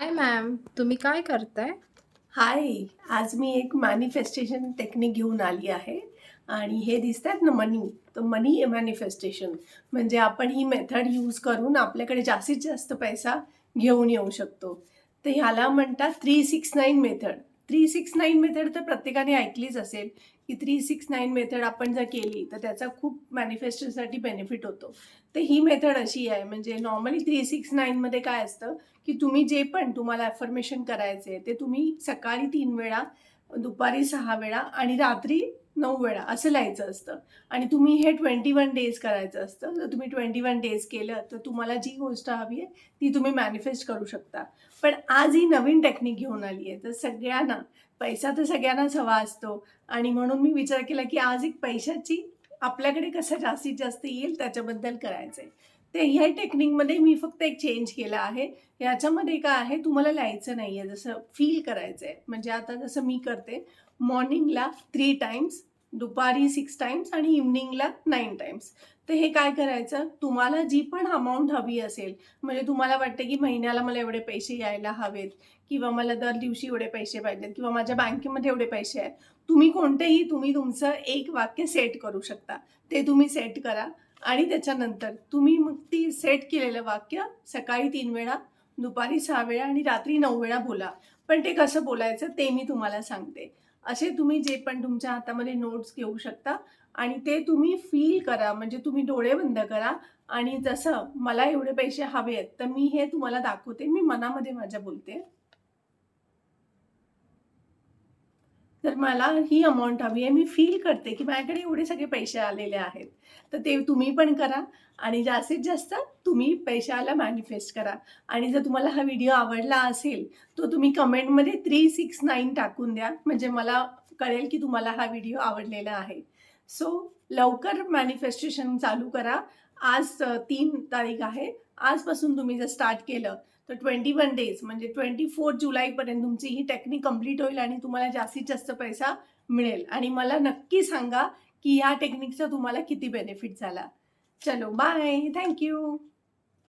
हाय ma'am, तुम्ही काय करताय? हाय! आज मी एक मॅनिफेस्टेशन टेक्निक घेऊन आली आहे आणि हे दिसतायत ना मनी, तर मनी मॅनिफेस्टेशन म्हणजे आपण ही मेथड यूज करून आपल्याकडे जास्तीत जास्त पैसा घेऊन येऊ शकतो. तर ह्याला म्हणतात 369 मेथड. 369 मेथड तर प्रत्येकाने ऐकलीच असेल, की 369 मेथड आपण जर केली तर त्याचा खूप मॅनिफेस्टेशनसाठी बेनिफिट होतो. तर ही मेथड अशी आहे म्हणजे नॉर्मली 369 मध्ये काय असतं, की तुम्ही जे पण तुम्हाला अफर्मेशन करायचे ते तुम्ही सकाळी 3 वेळा, दुपारी 6 वेळा आणि रात्री 9 वेळा असं लिहायचं असतं आणि तुम्ही हे 21 डेज करायचं असतं. जर तुम्ही 21 डेज केलं तर तुम्हाला जी गोष्ट हवी आहे ती तुम्ही मॅनिफेस्ट करू शकता. पण आज ही नवीन टेक्निक घेऊन आली आहे. तर सगळ्यांना पैसा तर सगळ्यांनाच हवा असतो आणि म्हणून मी विचार केला, की आज एक पैशाची आपल्याकडे कसं जास्तीत जास्त येईल त्याच्याबद्दल करायचं आहे. तर ह्या टेक्निकमध्ये मी फक्त एक चेंज केला आहे. याच्यामध्ये काय आहे तुम्हाला लिहायचं नाही आहे, जसं फील करायचं आहे. म्हणजे आता जसं मी करते, मॉर्निंगला 3 टाईम्स, दुपारी 6 टाईम्स आणि इव्हनिंगला 9 टाईम्स. तर हे काय करायचं, तुम्हाला जी पण अमाउंट हवी असेल, म्हणजे तुम्हाला वाटतं की महिन्याला मला एवढे पैसे यायला हवेत किंवा मला दर दिवशी एवढे पैसे पाहिजेत किंवा माझ्या बँकेमध्ये एवढे पैसे आहेत. तुम्ही तुमचं एक वाक्य सेट करू शकता. ते तुम्ही सेट करा आणि त्याच्यानंतर तुम्ही मग ती सेट केलेलं वाक्य सकाळी 3 वेळा, दुपारी 6 वेळा आणि रात्री 9 वेळा बोला. पण ते कसं बोलायचं ते मी तुम्हाला सांगते. असे तुम्ही जे पण तुमच्या हातामध्ये नोट्स घेऊ शकता आणि ते तुम्ही फील करा. म्हणजे तुम्ही डोळे बंद करा आणि जसं मला एवढे पैसे हवेत, तर मी हे तुम्हाला दाखवते. मी मनामध्ये माझ्या बोलते. तर मला ही अमाउंट हवी आहे. मी फील करते, की माझ्याकडे एवढे सगळे पैसे आलेले आहेत. तर ते तुम्ही पण करा आणि जास्तीत जास्त तुम्ही पैशाला मॅनिफेस्ट करा. आणि जर तुम्हाला हा व्हिडिओ आवडला असेल, तर तुम्ही कमेंटमध्ये 369 टाकून द्या. म्हणजे मला कळेल, की तुम्हाला हा व्हिडिओ आवडलेला आहे. सो लवकर मॅनिफेस्टेशन चालू करा. आज 3 तारीख आहे. आजपासून तुम्ही जर स्टार्ट केलं, तर 21 डेज म्हणजे 24 जुलैपर्यंत तुमची ही टेक्निक कंप्लीट होईल आणि तुम्हाला जास्तीत जास्त पैसा मिळेल आणि मला नक्की सांगा, की ह्या टेक्निकचा तुम्हाला किती बेनिफिट झाला. चलो बाय. Thank you.